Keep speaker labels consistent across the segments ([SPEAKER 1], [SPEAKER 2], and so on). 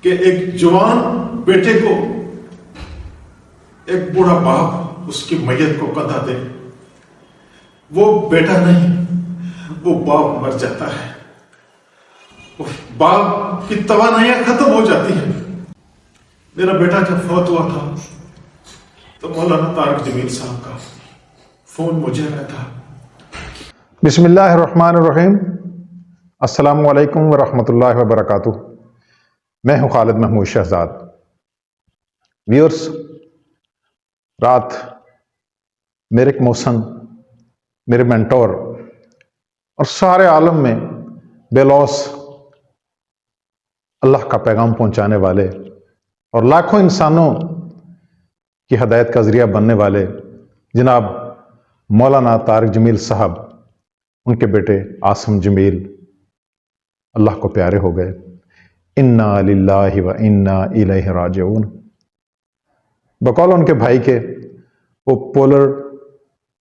[SPEAKER 1] کہ ایک جوان بیٹے کو ایک بوڑھا باپ اس کی میت کو کندھا دے، وہ بیٹا نہیں، وہ باپ مر جاتا ہے، باپ کی توانائیاں ختم ہو جاتی ہیں۔ میرا بیٹا جب فوت ہوا تھا تو مولانا طارق جمیل صاحب کا فون مجھے آیا تھا۔
[SPEAKER 2] بسم اللہ الرحمن الرحیم۔ السلام علیکم ورحمۃ اللہ وبرکاتہ۔ میں ہوں خالد محمود شہزاد۔ ویورز، رات میرے ایک محسن، میرے مینٹور اور سارے عالم میں بے لوث اللہ کا پیغام پہنچانے والے اور لاکھوں انسانوں کی ہدایت کا ذریعہ بننے والے جناب مولانا طارق جمیل صاحب، ان کے بیٹے عاصم جمیل اللہ کو پیارے ہو گئے۔ انا للہ و انا الیہ راجعون۔ بقول ان کے بھائی کے، وہ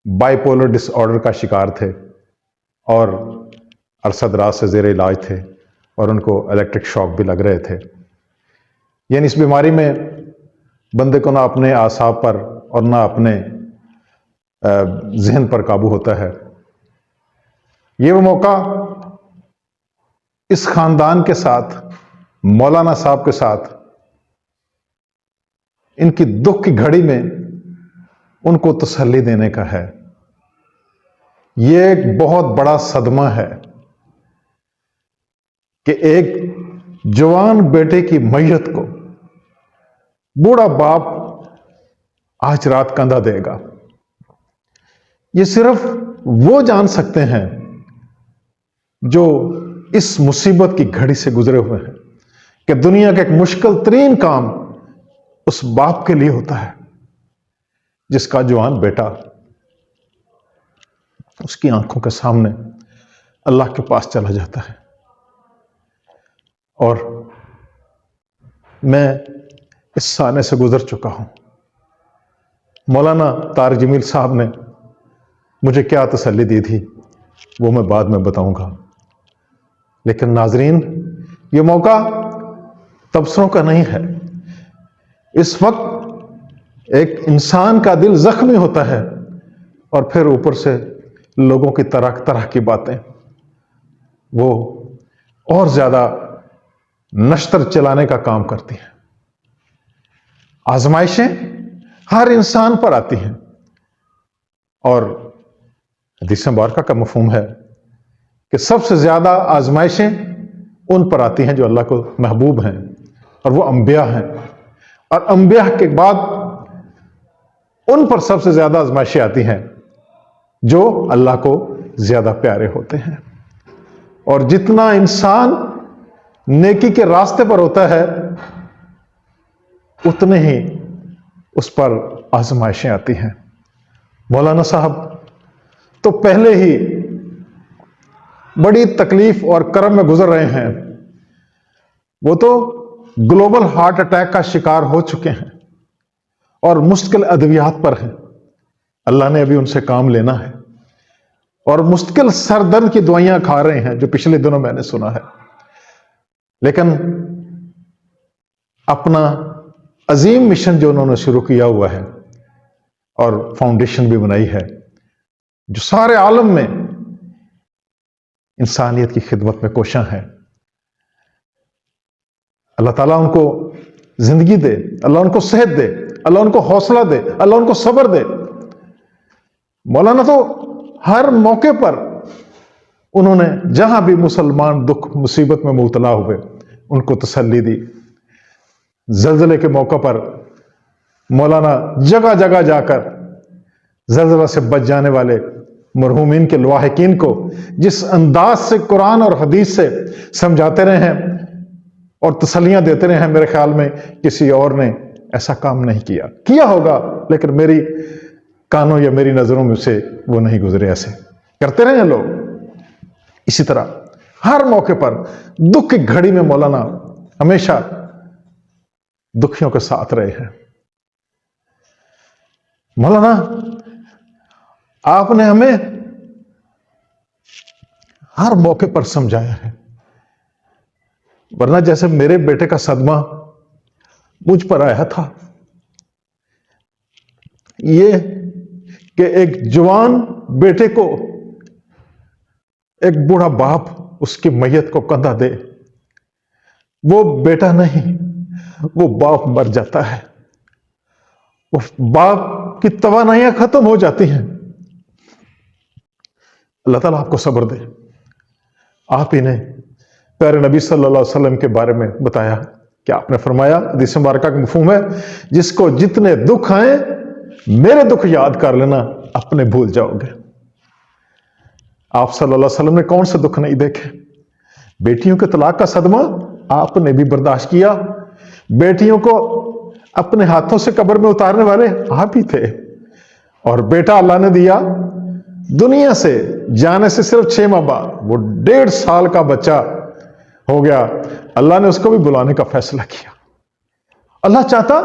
[SPEAKER 2] بائی پولر ڈس آرڈر کا شکار تھے اور عرصہ دراز سے زیر علاج تھے اور ان کو الیکٹرک شاک بھی لگ رہے تھے۔ یعنی اس بیماری میں بندے کو نہ اپنے اعصاب پر اور نہ اپنے ذہن پر قابو ہوتا ہے۔ یہ وہ موقع اس خاندان کے ساتھ، مولانا صاحب کے ساتھ، ان کی دکھ کی گھڑی میں ان کو تسلی دینے کا ہے۔ یہ ایک بہت بڑا صدمہ ہے کہ ایک جوان بیٹے کی میت کو بوڑھا باپ آج رات کندھا دے گا۔ یہ صرف وہ جان سکتے ہیں جو اس مصیبت کی گھڑی سے گزرے ہوئے ہیں کہ دنیا کا ایک مشکل ترین کام اس باپ کے لیے ہوتا ہے جس کا جوان بیٹا اس کی آنکھوں کے سامنے اللہ کے پاس چلا جاتا ہے۔ اور میں اس سانے سے گزر چکا ہوں۔ مولانا طارق جمیل صاحب نے مجھے کیا تسلی دی تھی وہ میں بعد میں بتاؤں گا، لیکن ناظرین، یہ موقع تبصروں کا نہیں ہے۔ اس وقت ایک انسان کا دل زخمی ہوتا ہے اور پھر اوپر سے لوگوں کی طرح طرح کی باتیں وہ اور زیادہ نشتر چلانے کا کام کرتی ہیں۔ آزمائشیں ہر انسان پر آتی ہیں اور حدیث مبارکہ کا مفہوم ہے کہ سب سے زیادہ آزمائشیں ان پر آتی ہیں جو اللہ کو محبوب ہیں، اور وہ انبیاء ہیں، اور انبیاء کے بعد ان پر سب سے زیادہ آزمائشیں آتی ہیں جو اللہ کو زیادہ پیارے ہوتے ہیں۔ اور جتنا انسان نیکی کے راستے پر ہوتا ہے اتنے ہی اس پر آزمائشیں آتی ہیں۔ مولانا صاحب تو پہلے ہی بڑی تکلیف اور کرم میں گزر رہے ہیں۔ وہ تو گلوبل ہارٹ اٹیک کا شکار ہو چکے ہیں اور مستقل ادویات پر ہیں۔ اللہ نے ابھی ان سے کام لینا ہے اور مستقل سر درد کی دوائیاں کھا رہے ہیں جو پچھلے دنوں میں نے سنا ہے۔ لیکن اپنا عظیم مشن جو انہوں نے شروع کیا ہوا ہے اور فاؤنڈیشن بھی بنائی ہے جو سارے عالم میں انسانیت کی خدمت میں کوشاں ہے، اللہ تعالیٰ ان کو زندگی دے، اللہ ان کو صحت دے، اللہ ان کو حوصلہ دے، اللہ ان کو صبر دے۔ مولانا تو ہر موقع پر انہوں نے جہاں بھی مسلمان دکھ مصیبت میں مبتلا ہوئے ان کو تسلی دی۔ زلزلے کے موقع پر مولانا جگہ جگہ جا کر زلزلہ سے بچ جانے والے مرحومین کے لواحقین کو جس انداز سے قرآن اور حدیث سے سمجھاتے رہے ہیں اور تسلیاں دیتے رہے ہیں، میرے خیال میں کسی اور نے ایسا کام نہیں کیا ہوگا، لیکن میری کانوں یا میری نظروں میں سے وہ نہیں گزرے۔ ایسے کرتے رہے ہیں لوگ۔ اسی طرح ہر موقع پر دکھ کی گھڑی میں مولانا ہمیشہ دکھیوں کے ساتھ رہے ہیں۔ مولانا آپ نے ہمیں ہر موقع پر سمجھایا ہے، ورنہ جیسے میرے بیٹے کا صدمہ مجھ پر آیا تھا، یہ کہ ایک جوان بیٹے کو ایک بوڑھا باپ اس کی میت کو کندھا دے، وہ بیٹا نہیں، وہ باپ مر جاتا ہے، وہ باپ کی توانائیاں ختم ہو جاتی ہیں۔ اللہ تعالیٰ آپ کو صبر دے۔ آپ ہی نے پیارے نبی صلی اللہ علیہ وسلم کے بارے میں بتایا کہ آپ نے فرمایا، حدیث مبارکہ کا مفہوم ہے، جس کو جتنے دکھ آئیں میرے دکھ یاد کر لینا، اپنے بھول جاؤ گے۔ آپ صلی اللہ علیہ وسلم نے کون سے دکھ نہیں دیکھے؟ بیٹیوں کے طلاق کا صدمہ آپ نے بھی برداشت کیا، بیٹیوں کو اپنے ہاتھوں سے قبر میں اتارنے والے آپ ہی تھے، اور بیٹا اللہ نے دیا، دنیا سے جانے سے صرف 6 ماہ بعد وہ 1.5 سال کا بچہ ہو گیا، اللہ نے اس کو بھی بلانے کا فیصلہ کیا۔ اللہ چاہتا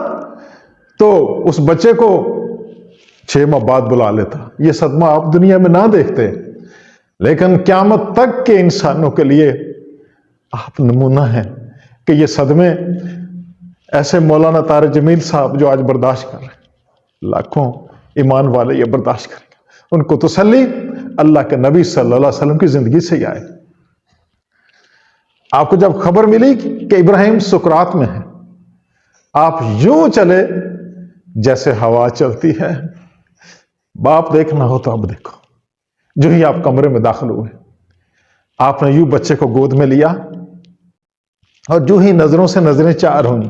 [SPEAKER 2] تو اس بچے کو 6 ماہ بعد بلا لیتا، یہ صدمہ آپ دنیا میں نہ دیکھتے، لیکن قیامت تک کے انسانوں کے لیے آپ نمونہ ہیں کہ یہ صدمے ایسے مولانا طارق جمیل صاحب جو آج برداشت کر رہے ہیں، لاکھوں ایمان والے یہ برداشت کریں گے، ان کو تسلی اللہ کے نبی صلی اللہ علیہ وسلم کی زندگی سے ہی آئے۔ آپ کو جب خبر ملی کہ ابراہیم سکرات میں ہے، آپ یوں چلے جیسے ہوا چلتی ہے۔ باپ دیکھنا ہو تو اب دیکھو، جو ہی آپ کمرے میں داخل ہوئے، آپ نے یوں بچے کو گود میں لیا، اور جو ہی نظروں سے نظریں چار ہوئیں،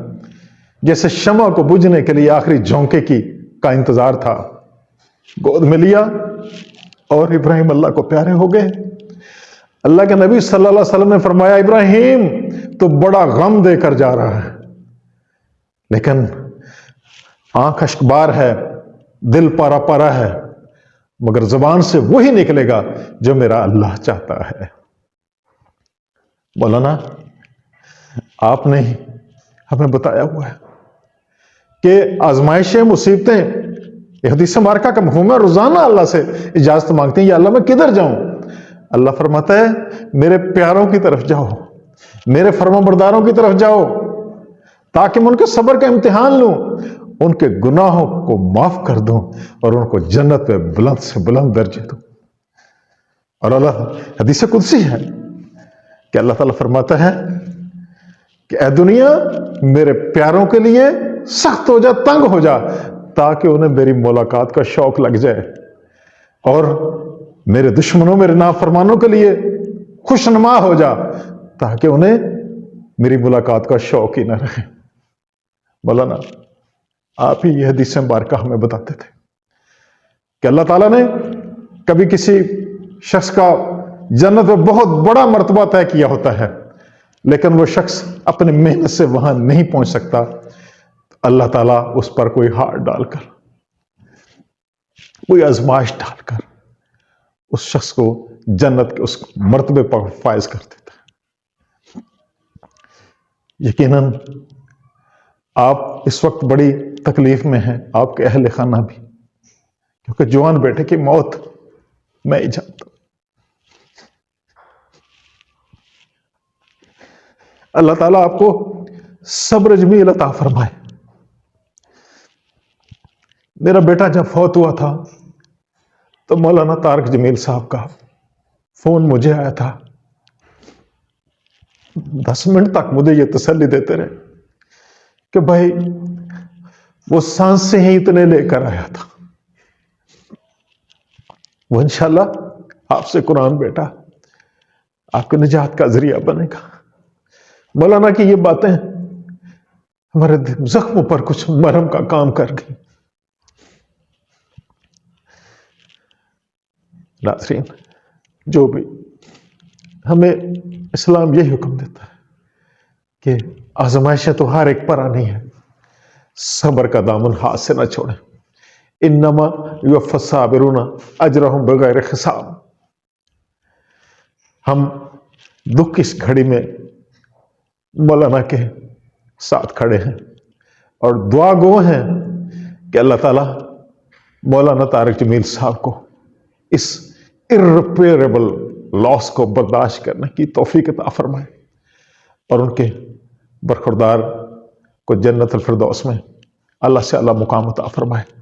[SPEAKER 2] جیسے شمع کو بجھنے کے لیے آخری جھونکے کا انتظار تھا، گود میں لیا، اور ابراہیم اللہ کو پیارے ہو گئے۔ اللہ کے نبی صلی اللہ علیہ وسلم نے فرمایا، ابراہیم تو بڑا غم دے کر جا رہا ہے، لیکن آنکھ اشکبار ہے، دل پارا پارا ہے، مگر زبان سے وہی نکلے گا جو میرا اللہ چاہتا ہے۔ مولانا آپ نے ہمیں بتایا ہوا ہے کہ آزمائشیں، مصیبتیں، یہ حدیث مبارکہ کا مفہوم ہے، روزانہ اللہ سے اجازت مانگتے ہیں، یا اللہ میں کدھر جاؤں؟ اللہ فرماتا ہے میرے پیاروں کی طرف جاؤ، میرے فرما برداروں کی طرف جاؤ، تاکہ میں ان کے صبر کا امتحان لوں، ان کے گناہوں کو معاف کر دوں، اور ان کو جنت میں بلند سے بلند درجے دوں۔ اور اللہ حدیث قدسی ہے کہ اللہ تعالیٰ فرماتا ہے کہ اے دنیا میرے پیاروں کے لیے سخت ہو جا، تنگ ہو جا، تاکہ انہیں میری ملاقات کا شوق لگ جائے، اور میرے دشمنوں، میرے نافرمانوں کے لیے خوشنما ہو جا، تاکہ انہیں میری ملاقات کا شوق ہی نہ رہے۔ مولانا آپ ہی یہ حدیث مبارکہ ہمیں بتاتے تھے کہ اللہ تعالیٰ نے کبھی کسی شخص کا جنت میں بہت بڑا مرتبہ طے کیا ہوتا ہے، لیکن وہ شخص اپنی محنت سے وہاں نہیں پہنچ سکتا، اللہ تعالیٰ اس پر کوئی ہار ڈال کر، کوئی آزمائش ڈال کر اس شخص کو جنت کے اس مرتبے پر فائز کر دیتا ہے۔ یقیناً آپ اس وقت بڑی تکلیف میں ہیں، آپ کے اہل خانہ بھی، کیونکہ جوان بیٹے کی موت میں ہی جانتا ہوں۔ اللہ تعالیٰ آپ کو صبر جمیل عطا فرمائے۔ میرا بیٹا جب فوت ہوا تھا تو مولانا طارق جمیل صاحب کا فون مجھے آیا تھا، 10 منٹ تک مجھے یہ تسلی دیتے رہے کہ بھائی وہ سانسیں ہی اتنے لے کر آیا تھا، وہ انشاءاللہ آپ سے قرآن بیٹا آپ کے نجات کا ذریعہ بنے گا۔ مولانا کی یہ باتیں ہمارے زخموں پر کچھ مرہم کا کام کر گئی۔ ناظرین، جو بھی ہمیں اسلام یہی حکم دیتا ہے کہ آزمائشیں تو ہر ایک پر آنی ہے، صبر کا دامن ہاتھ سے نہ چھوڑیں۔ انما یوفی الصابرون اجرہم بغیر حساب۔ ہم دکھ کی اس گھڑی میں مولانا کے ساتھ کھڑے ہیں اور دعا گو ہیں کہ اللہ تعالیٰ مولانا طارق جمیل صاحب کو اس irreparable لاس کو برداشت کرنے کی توفیق عطا فرمائے، اور ان کے برخوردار کو جنت الفردوس میں اللہ سے اللہ مقام عطا فرمائے۔